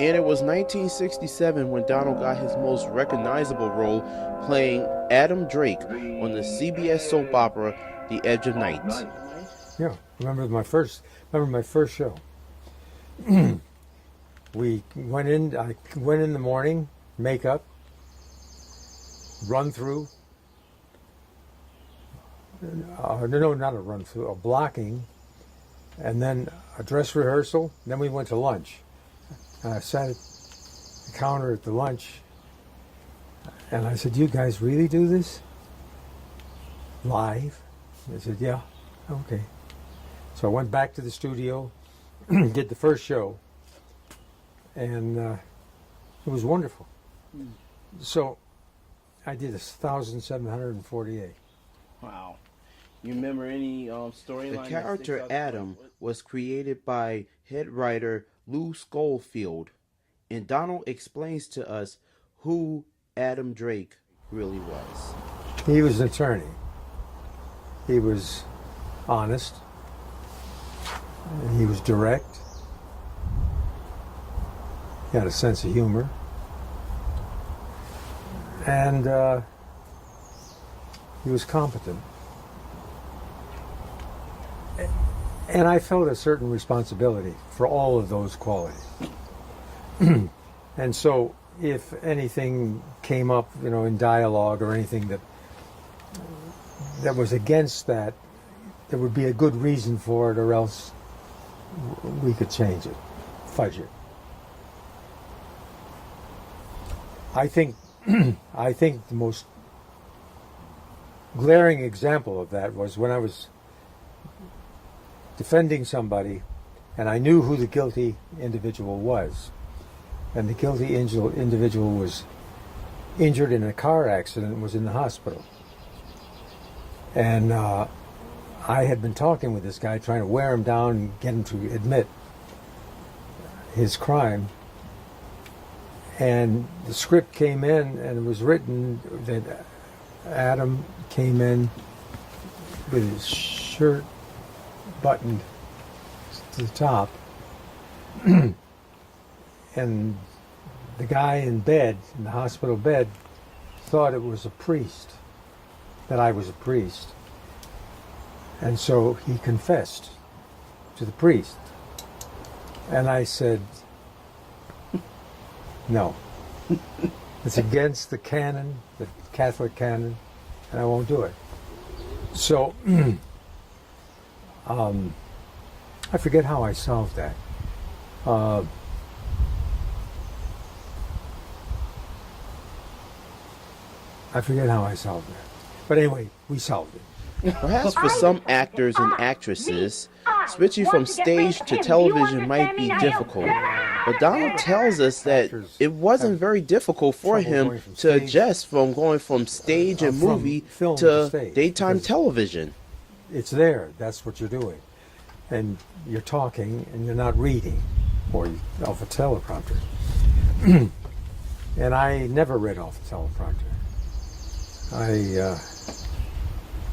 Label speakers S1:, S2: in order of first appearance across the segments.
S1: And it was 1967 when Donald got his most recognizable role playing Adam Drake on the CBS soap opera The Edge of Night.
S2: Yeah, remember my first show. We went in. I went in the morning, makeup, run through. No, not a run through, a blocking, and then a dress rehearsal. Then we went to lunch. I sat at the counter at the lunch, and I said, "You guys really do this live?" They said, "Yeah." Okay. So I went back to the studio, did the first show, and it was wonderful. So I did 1,748.
S3: Wow. You remember any storyline?
S1: The character Adam was created by head writer Lou Schofield, and Donald explains to us who Adam Drake really was.
S2: He was an attorney. He was honest. He was direct. He had a sense of humor. And he was competent. And I felt a certain responsibility for all of those qualities. And so if anything came up, in dialogue or anything that was against that, there would be a good reason for it, or else we could change it, fudge it. I think the most glaring example of that was when I was defending somebody and I knew who the guilty individual was. And the guilty individual was injured in a car accident and was in the hospital. And I had been talking with this guy, trying to wear him down and get him to admit his crime. And the script came in, and it was written that Adam came in with his shirt buttoned to the top. And the guy in bed, in the hospital bed, thought it was a priest, that I was a priest. And so he confessed to the priest. And I said, no. It's against the canon, the Catholic canon, and I won't do it. So, I forget how I solved that. I forget how I solved that. But anyway, we solved it.
S1: Perhaps for some actors and actresses, switching from stage to television might be difficult. But Donald tells us that it wasn't very difficult for him to adjust from going from stage and movie to daytime television.
S2: It's there. That's what you're doing. And you're talking and you're not reading or off a teleprompter. And I never read off a teleprompter.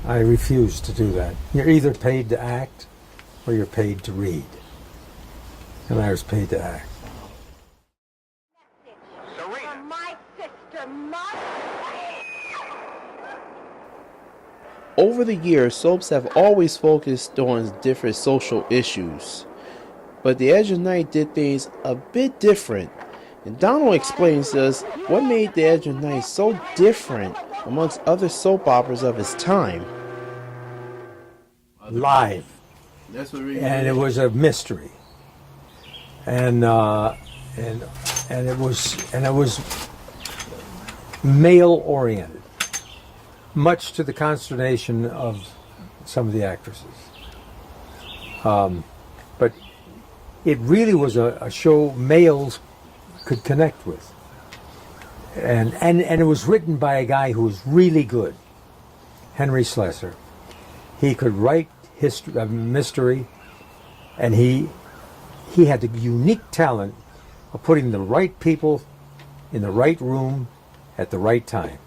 S2: I refuse to do that. You're either paid to act or you're paid to read. And I was paid to act.
S1: Over the years, soaps have always focused on different social issues. But The Edge of Night did things a bit different. And Donald explains to us what made The Edge of Night so different amongst other soap operas of his time.
S2: Live. And it was a mystery. And it was male oriented, much to the consternation of some of the actresses. But it really was a show males could connect with. And it was written by a guy who was really good, Henry Slessor. He could write mystery, and he had the unique talent of putting the right people in the right room at the right time,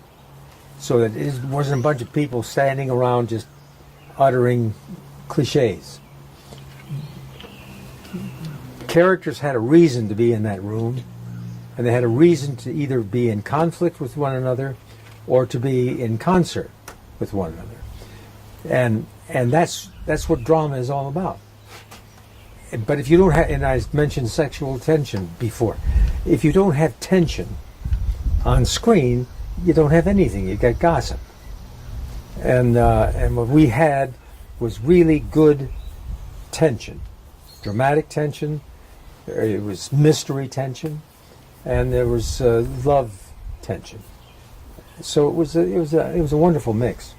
S2: so that it wasn't a bunch of people standing around just uttering cliches. Characters had a reason to be in that room, and they had a reason to either be in conflict with one another or to be in concert with one another. And that's what drama is all about. But if you don't have, and I mentioned sexual tension before, if you don't have tension on screen, you don't have anything. You got gossip. And what we had was really good tension, dramatic tension. It was mystery tension, and there was love tension. So it was a wonderful mix.